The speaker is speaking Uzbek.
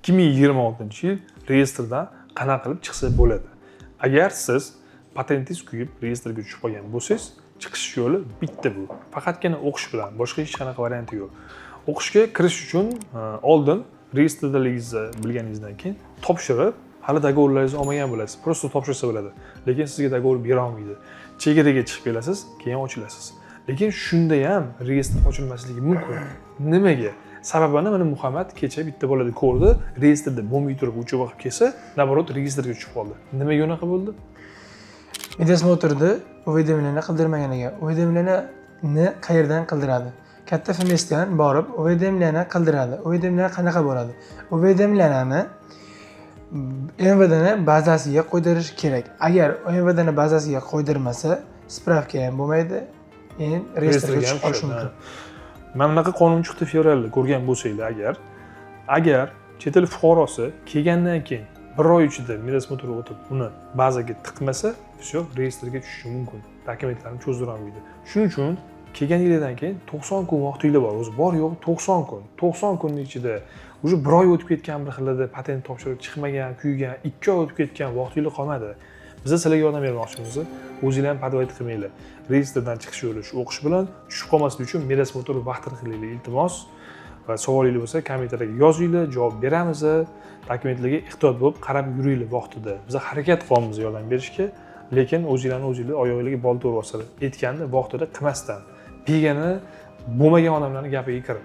2026-yil reyestrdan qanaqa qilib chiqsa bo'ladi? Agar siz patentingiz kuyib reyestrga tushib qolgan bo'lsangiz, chiqish yo'li bitta bu. Faqatgina o'qish bilan, boshqa hech qanaqa varianti yo'q. O'qishga kirish uchun oldin reyestrdaligingizni bilganingizdan keyin topshirib, hali dogovorlaringizni olmagan bo'lasiz. Prosta topshirsa bo'ladi. Lekin sizga dogovor bera olmaydi. Chegaraga chiqib kelasiz, keyin ochilasiz. Lekin shunda ham reyestr ochilmasligi mumkin. Nimaga? Sababini mana Muhammad kecha bitta bolada ko'rdi, reyestrda bo'lmay turib uchi vaqt kelsa, naborot reyestrga tushib qoldi. Nimaga unaqa bo'ldi? Medosmotrda уведомление qildirmaganiga, уведомлениeni qayerdan qildiradi? Katta FMSdan borib уведомление qildiradi. Уведомление qanaqa bo'ladi? Уведомлениeni MVDni bazasiga qo'ydirish kerak. Agar MVDni bazasiga qo'ydirmasa, spravka ham bo'lmaydi, reyestrga tushib qolish mumkin. Mana bunaqa qonun chiqdi fevralda ko'rgan bo'lsanglar, agar chet el fuqarosi kelgandan keyin 1 oy ichida Medosmotrga o'tib, uni bazaga tiqmasa, все, reyestrga tushishi mumkin. Dokumentlarni cho'zdira olmaydi. Shuning uchun kelgan yildan keyin 90 kun vaqtingiz bor. O'zi bor yo'q 90 kun. 90 kunning ichida уже 1 oy o'tib ketgan bir xilda patent topshirib chiqmagan, kuygan, 2 oy o'tib ketgan vaqtingiz qolmadi. Biz sizlarga yordam bermoqchimiz. O'zingizlar ham podvoyt qilmanglar. Reyestrdan chiqish yo'li shu o'qish bilan tushib qolmaslik uchun Medosmotr vaqtini qilinglar, iltimos. Va savolingiz bo'lsa, kommentariyga yozinglar, javob beramiz. Dokumentlarga ehtiyot bo'lib qarab yuringlar vaqtida. Biz harakat qilamiz yordam berishga, lekin o'zingizlar oyoqlarga bolta urib olsalar, aytganni vaqtida qilmasdan, begona bo'lmagan odamlarning gapiga kirib